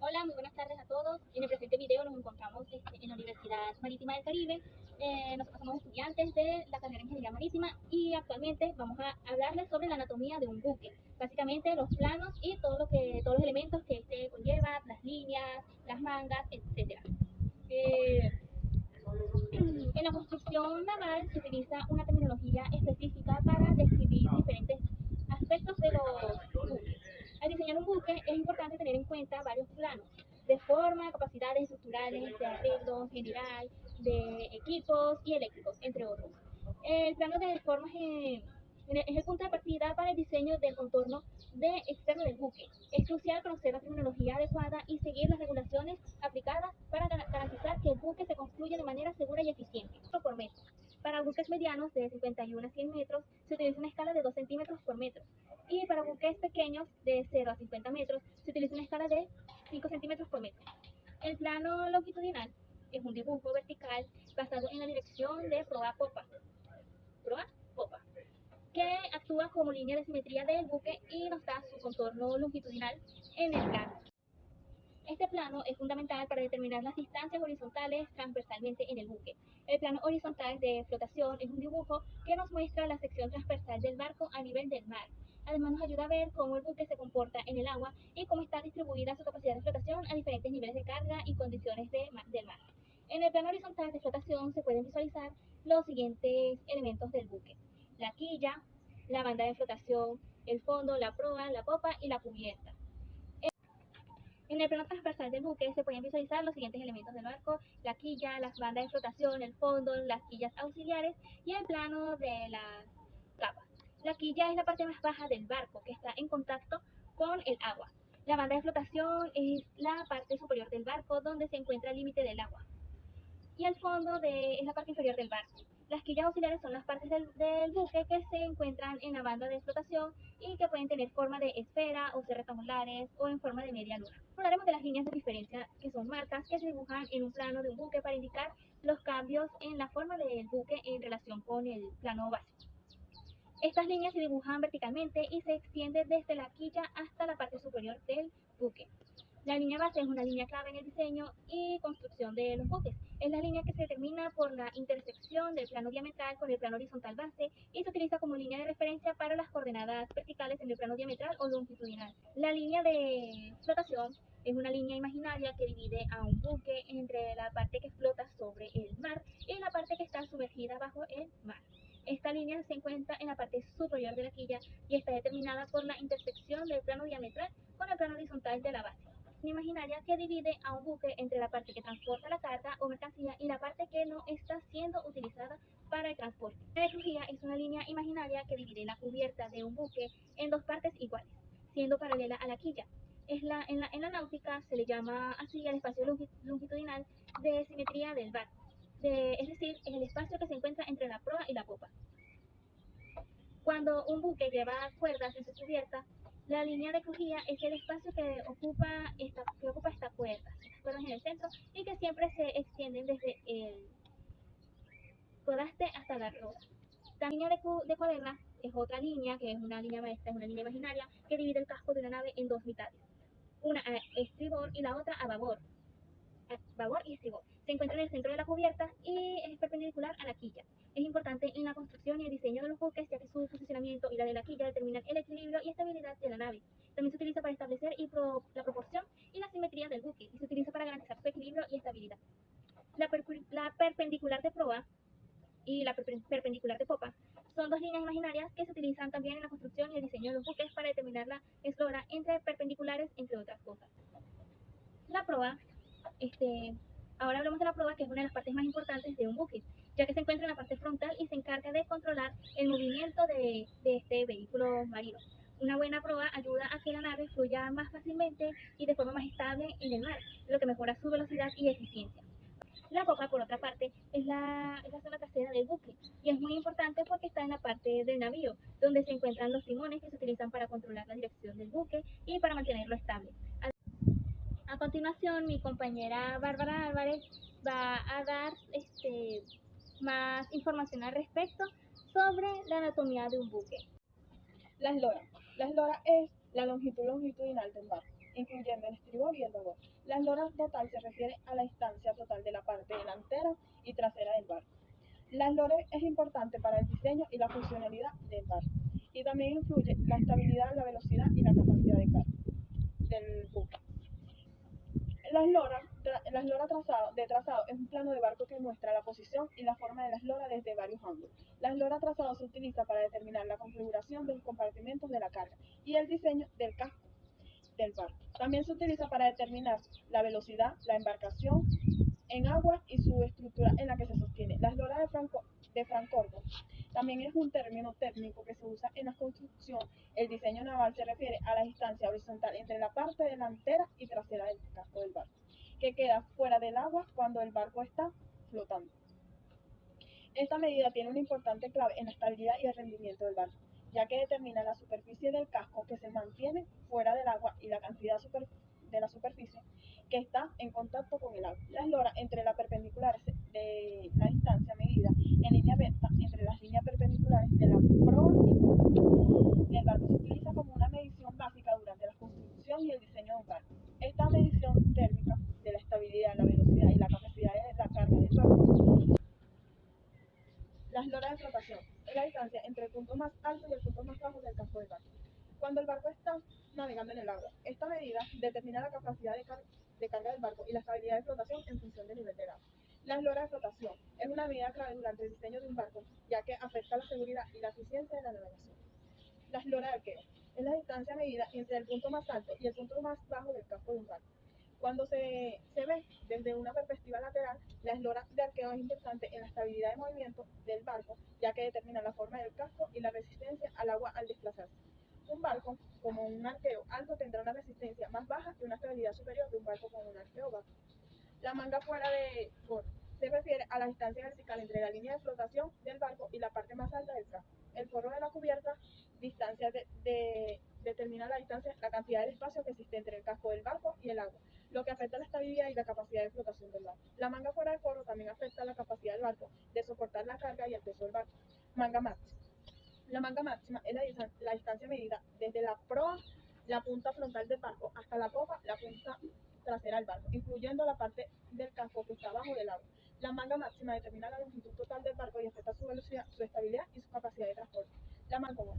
Hola, muy buenas tardes a todos. En el presente video nos encontramos en la Universidad Marítima del Caribe. Nosotros somos estudiantes de la carrera de Ingeniería Marítima y actualmente vamos a hablarles sobre la anatomía de un buque. Básicamente los planos y todos los elementos que este conlleva, las líneas, las mangas, etcétera. Eh, en la construcción naval se utiliza una terminología específica para describir diferentes aspectos de los buques. Al diseñar un buque es importante tener en cuenta varios planos de forma, capacidades estructurales, de arreglo general, de equipos y eléctricos, entre otros. El plano de formas es el punto de partida para el diseño del contorno externo del buque. Es crucial conocer la terminología adecuada y seguir las regulaciones aplicadas para garantizar que el buque se construya de manera segura y eficiente. Por metro. Para buques medianos de 51 a 100 metros se utiliza una escala de 2 centímetros por metro. Y para buques pequeños de 0 a 50 metros se utiliza una escala de 5 centímetros por metro. El plano longitudinal es un dibujo vertical basado en la dirección de proa-popa. Proa-popa, que actúa como línea de simetría del buque y nos da su contorno longitudinal en el plano. Este plano es fundamental para determinar las distancias horizontales transversalmente en el buque. El plano horizontal de flotación es un dibujo que nos muestra la sección transversal del barco a nivel del mar. Además nos ayuda a ver cómo el buque se comporta en el agua y cómo está distribuida su capacidad de flotación a diferentes niveles de carga y condiciones del mar. En el plano horizontal de flotación se pueden visualizar los siguientes elementos del buque: la quilla, la banda de flotación, el fondo, la proa, la popa y la cubierta. En el plano transversal del buque se pueden visualizar los siguientes elementos del barco: la quilla, las bandas de flotación, el fondo, las quillas auxiliares y el plano de las capas. La quilla es la parte más baja del barco que está en contacto con el agua. La banda de flotación es la parte superior del barco donde se encuentra el límite del agua. Y el fondo es la parte inferior del barco. Las quillas auxiliares son las partes del buque que se encuentran en la banda de flotación y que pueden tener forma de esfera o ser rectangulares o en forma de media luna. Hablaremos de las líneas de diferencia, que son marcas que se dibujan en un plano de un buque para indicar los cambios en la forma del buque en relación con el plano básico. Estas líneas se dibujan verticalmente y se extienden desde la quilla hasta la parte superior del buque. La línea base es una línea clave en el diseño y construcción de los buques. Es la línea que se determina por la intersección del plano diametral con el plano horizontal base y se utiliza como línea de referencia para las coordenadas verticales en el plano diametral o longitudinal. La línea de flotación es una línea imaginaria que divide a un buque entre la parte que flota sobre el mar y la parte que está sumergida bajo el mar. Esta línea se encuentra en la parte superior de la quilla y está determinada por la intersección del plano diametral con el plano horizontal de la base. Una imaginaria que divide a un buque entre la parte que transporta la carga o mercancía y la parte que no está siendo utilizada para el transporte. La crujía es una línea imaginaria que divide la cubierta de un buque en dos partes iguales, siendo paralela a la quilla. En la náutica se le llama así al espacio longitudinal de simetría del barco, es decir, es el espacio que se encuentra entre la proa y la popa. Cuando un buque lleva cuerdas en su cubierta, la línea de crujía es el espacio que ocupa estas cuerdas en el centro y que siempre se extienden desde el codaste hasta la roda. La línea de cuaderna es otra línea, que es una línea maestra, es una línea imaginaria que divide el casco de una nave en dos mitades, una a estribor y la otra a babor. Babor y estribor. Se encuentra en el centro de la cubierta y es perpendicular a la quilla. Es importante en la construcción y el diseño de los buques, ya que su posicionamiento y la de la quilla determinan el equilibrio y estabilidad de la nave. También se utiliza para establecer la proporción y la simetría del buque y se utiliza para garantizar su equilibrio y estabilidad. La perpendicular de proa y la perpendicular de popa son dos líneas imaginarias que se utilizan también en la construcción y el diseño de los buques para determinar la eslora entre perpendiculares, entre otras cosas. La proa ahora hablamos de la proa, que es una de las partes más importantes de un buque, ya que se encuentra en la parte frontal y se encarga de controlar el movimiento de este vehículo marino. Una buena proa ayuda a que la nave fluya más fácilmente y de forma más estable en el mar, lo que mejora su velocidad y eficiencia. La popa, por otra parte, es la zona trasera del buque y es muy importante porque está en la parte del navío, donde se encuentran los timones que se utilizan para controlar la dirección del buque y para mantenerlo estable. A continuación, mi compañera Bárbara Álvarez va a dar más información al respecto sobre la anatomía de un buque. La eslora. La eslora es la longitud longitudinal del barco, incluyendo el estribor y el babor. La eslora total se refiere a la distancia total de la parte delantera y trasera del barco. La eslora es importante para el diseño y la funcionalidad del barco, y también influye la estabilidad, la velocidad y la capacidad de carga del buque. La eslora de trazado es un plano de barco que muestra la posición y la forma de la eslora desde varios ángulos. La eslora trazado se utiliza para determinar la configuración de los compartimentos de la carga y el diseño del casco del barco. También se utiliza para determinar la velocidad, la embarcación en agua y su estructura en la que se sostiene. La eslora de Francorbo también es un término técnico que se usa en la construcción. El diseño naval se refiere a la distancia horizontal entre la parte delantera y trasera del casco del barco, que queda fuera del agua cuando el barco está flotando. Esta medida tiene una importante clave en la estabilidad y el rendimiento del barco, ya que determina la superficie del casco que se mantiene fuera del agua y la cantidad de la superficie que está en contacto con el agua. La eslora entre las perpendiculares de la distancia medida en línea recta entre las líneas perpendiculares de la proa y popa del barco se utiliza como una medición básica durante la construcción y el diseño de un barco. Esta medición térmica de la estabilidad, la velocidad y la capacidad de la carga del barco. La eslora de flotación es la distancia entre el punto más alto y el punto más bajo del casco del barco. Cuando el barco está navegando en el agua, esta medida determina la capacidad de carga del barco y la estabilidad de flotación en función del nivel del agua. La eslora de flotación es una medida clave durante el diseño de un barco, ya que afecta la seguridad y la eficiencia de la navegación. La eslora de arqueo es la distancia medida entre el punto más alto y el punto más bajo del casco de un barco. Cuando se ve desde una perspectiva lateral, la eslora de arqueo es importante en la estabilidad de movimiento del barco, ya que determina la forma del casco y la resistencia al agua al desplazarse. Un barco con un arqueo alto tendrá una resistencia más baja y una estabilidad superior que un barco con un arqueo bajo. La manga fuera de foro se refiere a la distancia vertical entre la línea de flotación del barco y la parte más alta del casco. El forro de la cubierta determina la cantidad de espacio que existe entre el casco del barco y el agua, lo que afecta la estabilidad y la capacidad de flotación del barco. La manga fuera del forro también afecta la capacidad del barco de soportar la carga y el peso del barco. Manga máxima. La manga máxima es la distancia medida desde la proa, la punta frontal del barco, hasta la popa, la punta trasera del barco, incluyendo la parte del casco que está abajo del agua. La manga máxima determina la longitud total del barco y afecta su velocidad, su estabilidad y su capacidad de transporte. La mancoma.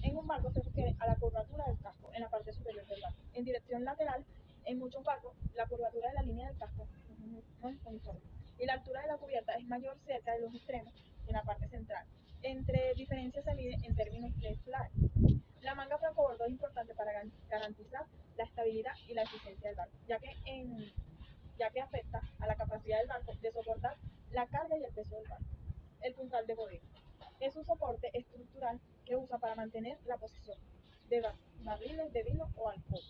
En un barco se refiere a la curvatura del casco en la parte superior del barco. En dirección lateral, en muchos barcos, la curvatura de la línea del casco no es uniforme y la altura de la cubierta es mayor cerca de los extremos en la parte central. Entre diferencias se mide en términos de fly. La manga francobordo es importante para garantizar la estabilidad y la eficiencia del barco, ya que afecta a la capacidad del barco de soportar la carga y el peso del barco. El puntal de bodega es un soporte estructural que usa para mantener la posición de barriles de vino o alcohol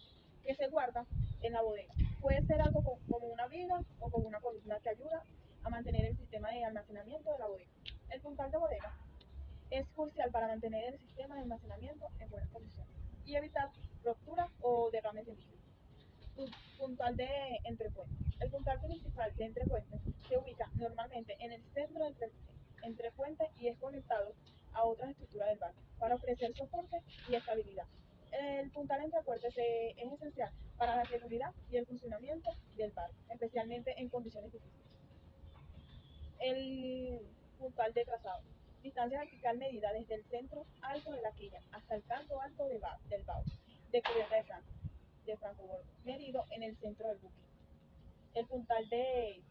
que se guarda en la bodega. Puede ser algo como una viga o como una columna que ayuda a mantener el sistema de almacenamiento de la bodega. El puntal de bodega es crucial para mantener el sistema de almacenamiento en buenas condiciones y evitar rupturas o derrames de líquido. Puntal de entrepuente. El puntal principal de entrepuente se ubica normalmente en el centro del entrepuente y es conectado a otras estructuras del barco para ofrecer soporte y estabilidad. El puntal entrepuente es esencial para la seguridad y el funcionamiento del barco, especialmente en condiciones difíciles. El puntal de trazado. Distancia vertical medida desde el centro alto de la quilla hasta el canto alto del bao, de cubierta de francobordo, medido en el centro del buque. El puntal de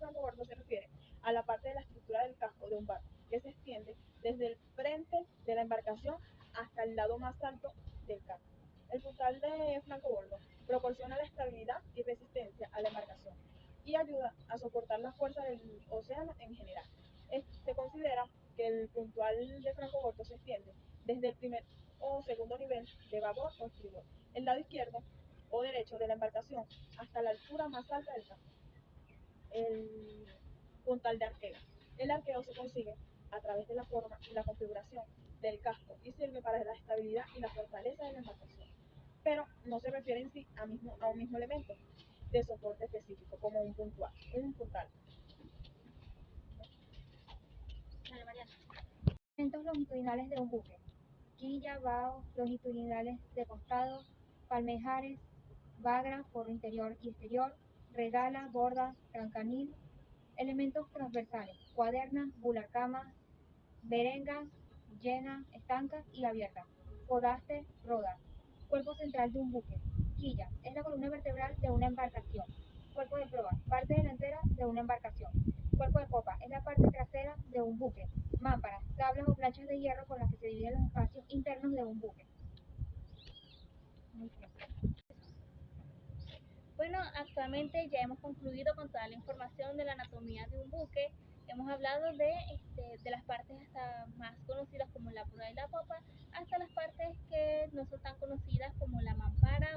francobordo se refiere a la parte de la estructura del casco de un barco que se extiende desde el frente de la embarcación hasta el lado más alto del casco. El puntal de francobordo proporciona la estabilidad y resistencia a la embarcación y ayuda a soportar la fuerza del océano en general. Se considera que el puntal de francobordo se extiende desde el primer o segundo nivel de babor o estribor, el lado izquierdo o derecho de la embarcación hasta la altura más alta del casco. El puntal de arqueo. El arqueo se consigue a través de la forma y la configuración del casco y sirve para la estabilidad y la fortaleza de la embarcación, pero no se refiere en sí a un mismo elemento de soporte específico como un puntal. Vale, Mariana. Elementos longitudinales de un buque. quilla, vaos, longitudinales de costado, palmejares, bagra, forro interior y exterior, regala, borda, trancanil, elementos transversales, cuaderna, bulacama, berenga, llena, estanca y abierta, podaste, roda, cuerpo central de un buque, quilla, es la columna vertebral de una embarcación, cuerpo de proa, parte delantera de una embarcación, cuerpo de popa, es la parte trasera de un buque, mámparas, tablas o planchas de hierro con las que se dividen los espacios internos de un buque. Bueno, actualmente ya hemos concluido con toda la información de la anatomía de un buque. Hemos hablado de las partes hasta más conocidas como la proa y la popa, hasta las partes que no son tan conocidas como la mampara,